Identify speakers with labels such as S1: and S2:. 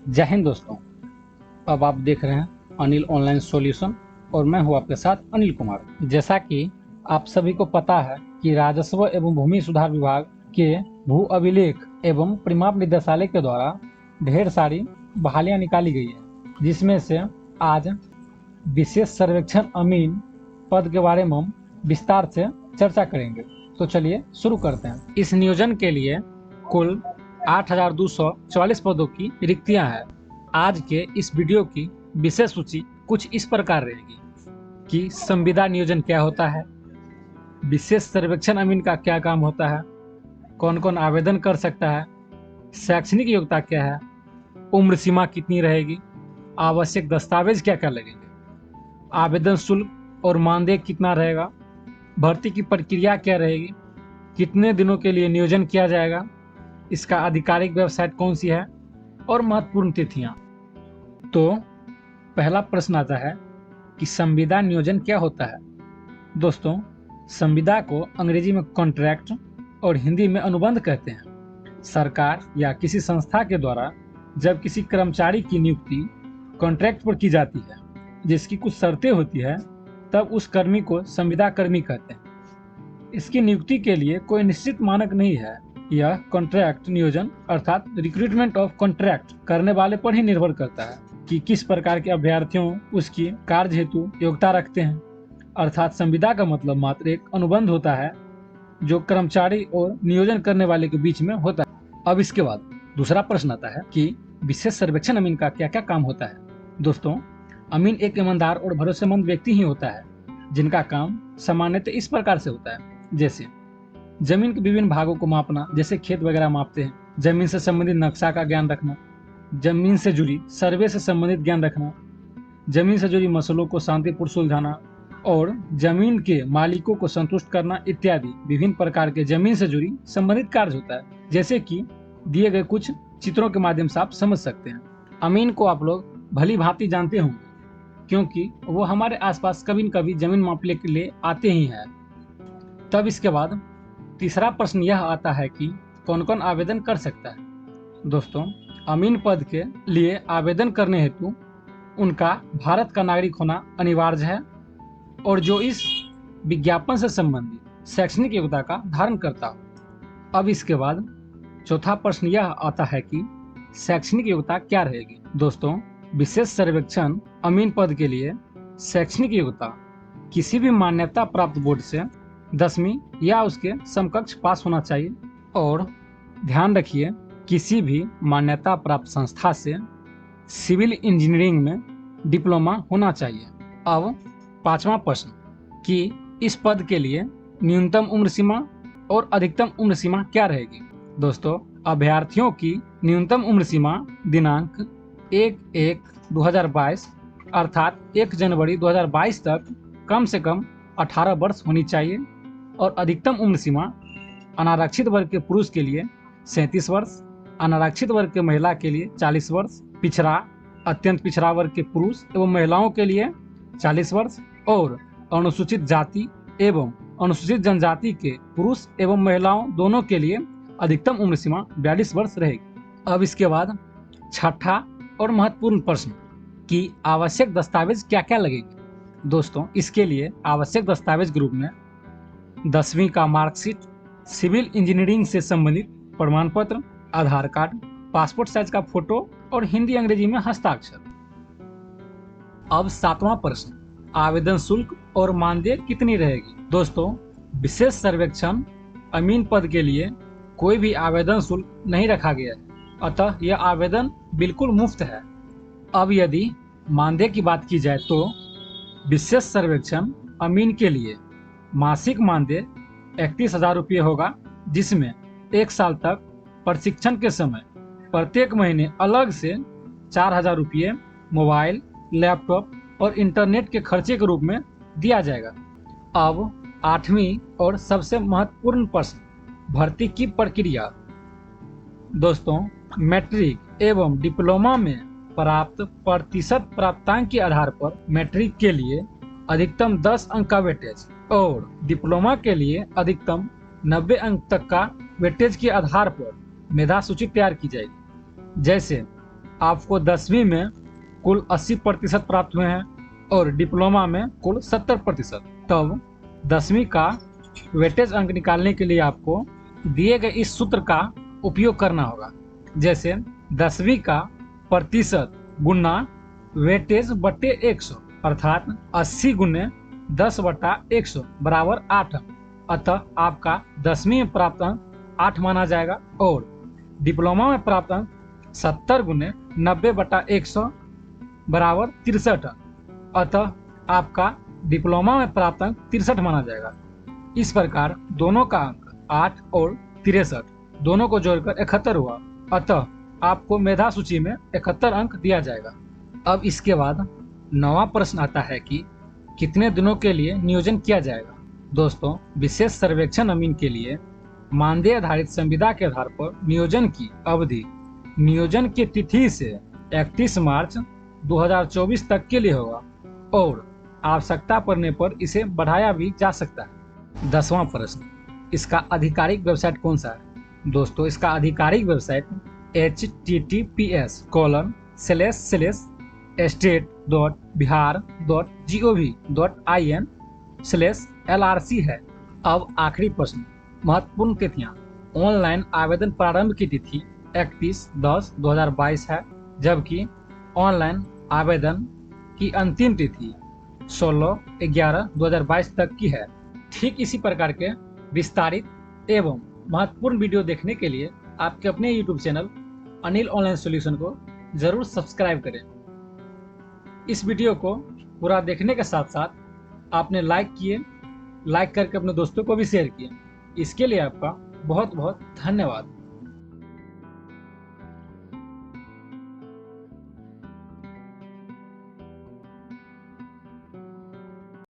S1: जय हिंद दोस्तों। अब आप देख रहे हैं अनिल ऑनलाइन सॉल्यूशन और मैं हूं आपके साथ अनिल कुमार। जैसा कि आप सभी को पता है कि राजस्व एवं भूमि सुधार विभाग के भू अभिलेख एवं परिमाप निदेशालय के द्वारा ढेर सारी बहालियां निकाली गई है, जिसमें से आज विशेष सर्वेक्षण अमीन पद के बारे में हम विस्तार से चर्चा करेंगे। तो चलिए शुरू करते हैं। इस नियोजन के लिए कुल 8,244 पदों की रिक्तियां हैं। आज के इस वीडियो की विशेष सूची कुछ इस प्रकार रहेगी कि संविदा नियोजन क्या होता है, विशेष सर्वेक्षण अमीन का क्या काम होता है, कौन कौन आवेदन कर सकता है, शैक्षणिक योग्यता क्या है, उम्र सीमा कितनी रहेगी, आवश्यक दस्तावेज क्या क्या लगेंगे, आवेदन शुल्क और मानदेय कितना रहेगा, भर्ती की प्रक्रिया क्या रहेगी, कितने दिनों के लिए नियोजन किया जाएगा, इसका आधिकारिक वेबसाइट कौन सी है और महत्वपूर्ण तिथियां। तो पहला प्रश्न आता है कि संविदा नियोजन क्या होता है। दोस्तों, संविदा को अंग्रेजी में कॉन्ट्रैक्ट और हिंदी में अनुबंध कहते हैं। सरकार या किसी संस्था के द्वारा जब किसी कर्मचारी की नियुक्ति कॉन्ट्रैक्ट पर की जाती है, जिसकी कुछ शर्तें होती है, तब उस कर्मी को संविदा कर्मी कहते हैं। इसकी नियुक्ति के लिए कोई निश्चित मानक नहीं है। यह कॉन्ट्रैक्ट नियोजन अर्थात रिक्रूटमेंट ऑफ कॉन्ट्रैक्ट करने वाले पर ही निर्भर करता है कि किस प्रकार के अभ्यर्थियों उसकी कार्य हेतु योग्यता रखते हैं। अर्थात संविदा का मतलब मात्र एक अनुबंध होता है जो कर्मचारी और नियोजन करने वाले के बीच में होता है। अब इसके बाद दूसरा प्रश्न आता है कि विशेष सर्वेक्षण अमीन का क्या क्या काम होता है। दोस्तों, अमीन एक ईमानदार और भरोसेमंद व्यक्ति ही होता है जिनका काम सामान्यतः इस प्रकार से होता है, जैसे जमीन के विभिन्न भागों को मापना, जैसे खेत वगैरह मापते हैं, जमीन से संबंधित नक्शा का ज्ञान रखना, जमीन से जुड़ी सर्वे से संबंधित ज्ञान रखना, जमीन से जुड़ी मसलों को शांतिपूर्ण सुलझाना और जमीन के मालिकों को संतुष्ट करना इत्यादि विभिन्न प्रकार के जमीन से जुड़ी संबंधित कार्य होता है, जैसे कि दिए गए कुछ चित्रों के माध्यम से आप समझ सकते हैं। अमीन को आप लोग भली भांति जानते होंगे क्योंकि वो हमारे आसपास कभी न कभी जमीन मापने के लिए आते ही हैं। तब इसके बाद तीसरा प्रश्न यह आता है कि कौन कौन आवेदन कर सकता है। दोस्तों, अमीन पद के लिए आवेदन करने हेतु उनका भारत का नागरिक होना अनिवार्य है और जो इस विज्ञापन से संबंधित शैक्षणिक योग्यता का धारण करता हो। अब इसके बाद चौथा प्रश्न यह आता है कि शैक्षणिक योग्यता क्या रहेगी। दोस्तों, विशेष सर्वेक्षण अमीन पद के लिए शैक्षणिक योग्यता किसी भी मान्यता प्राप्त बोर्ड से 10वीं या उसके समकक्ष पास होना चाहिए और ध्यान रखिए किसी भी मान्यता प्राप्त संस्था से सिविल इंजीनियरिंग में डिप्लोमा होना चाहिए। अब पांचवा प्रश्न कि इस पद के लिए न्यूनतम उम्र सीमा और अधिकतम उम्र सीमा क्या रहेगी। दोस्तों, अभ्यर्थियों की न्यूनतम उम्र सीमा दिनांक 1/1/2022 अर्थात 1 जनवरी 2022 तक कम से कम 18 वर्ष होनी चाहिए और अधिकतम उम्र सीमा अनारक्षित वर्ग के पुरुष के लिए 37 वर्ष, अनारक्षित वर्ग के महिला के लिए 40 वर्ष, पिछड़ा अत्यंत पिछड़ा वर्ग के पुरुष एवं महिलाओं के लिए 40 वर्ष और अनुसूचित जाति एवं अनुसूचित जनजाति के पुरुष एवं महिलाओं दोनों के लिए अधिकतम उम्र सीमा 42 वर्ष रहेगी। अब इसके बाद छठा और महत्वपूर्ण प्रश्न कि आवश्यक दस्तावेज क्या क्या लगेंगे। दोस्तों, इसके लिए आवश्यक दस्तावेज के रूप में 10वीं का मार्कशीट, सिविल इंजीनियरिंग से संबंधित प्रमाण पत्र, आधार कार्ड, पासपोर्ट साइज का फोटो और हिंदी अंग्रेजी में हस्ताक्षर। अब सातवां प्रश्न, आवेदन शुल्क और मानदेय कितनी रहेगी। दोस्तों, विशेष सर्वेक्षण अमीन पद के लिए कोई भी आवेदन शुल्क नहीं रखा गया है, अतः यह आवेदन बिल्कुल मुफ्त है। अब यदि मानदेय की बात की जाए तो विशेष सर्वेक्षण अमीन के लिए मासिक मानदेय 31,000 रुपये होगा, जिसमें 1 साल तक प्रशिक्षण के समय प्रत्येक महीने अलग से 4,000 रुपये मोबाइल, लैपटॉप और इंटरनेट के खर्चे के रूप में दिया जाएगा। अब 8वीं और सबसे महत्वपूर्ण प्रश्न, भर्ती की प्रक्रिया। दोस्तों, मैट्रिक एवं डिप्लोमा में प्राप्त प्रतिशत प्राप्तांक के आधार पर मैट्रिक के लिए अधिकतम 10 अंक का वेटेज और डिप्लोमा के लिए अधिकतम 90 अंक तक का वेटेज के आधार पर मेधा सूची तैयार की जाएगी। जैसे आपको 10वीं में कुल 80% प्राप्त हुए हैं और डिप्लोमा में कुल 70%। तब 10वीं का वेटेज अंक निकालने के लिए आपको दिए गए इस सूत्र का उपयोग करना होगा। जैसे 10वीं का प्रतिशत गुना वेटेज बटे 100 अर्थात 80 गुने 10/100 बराबर 8 अंक। अतः आपका 10वीं में प्राप्त अंक 8 माना जाएगा और डिप्लोमा में प्राप्त अंक 70 गुने 90/100 बराबर 63 अंक। अतः आपका डिप्लोमा में प्राप्त अंक 63 माना जाएगा। इस प्रकार दोनों का अंक 8 और 63 दोनों को जोड़कर 71 हुआ। अतः आपको मेधा सूची में 71 अंक दिया जाएगा। अब इसके बाद 9वां प्रश्न आता है कि कितने दिनों के लिए नियोजन किया जाएगा। दोस्तों, विशेष सर्वेक्षण अमीन के लिए मानदेय आधारित संविदा के आधार पर नियोजन की अवधि नियोजन की तिथि से 31 मार्च 2024 तक के लिए होगा और आवश्यकता पड़ने पर इसे बढ़ाया भी जा सकता है। 10वां प्रश्न, इसका आधिकारिक वेबसाइट कौन सा है। दोस्तों, इसका आधिकारिक वेबसाइट https://state.bihar.gov.in/LRC है। अब आखिरी प्रश्न, महत्वपूर्ण तिथियां। ऑनलाइन आवेदन प्रारंभ की तिथि 31/10/2022 है, जबकि ऑनलाइन आवेदन की अंतिम तिथि 16/11/2022 तक की है। ठीक इसी प्रकार के विस्तारित एवं महत्वपूर्ण वीडियो देखने के लिए आपके अपने YouTube channel Anil online solution को जरूर सब्सक्राइब करें। इस वीडियो को पूरा देखने के साथ साथ आपने लाइक करके अपने दोस्तों को भी शेयर किए। इसके लिए आपका बहुत बहुत धन्यवाद।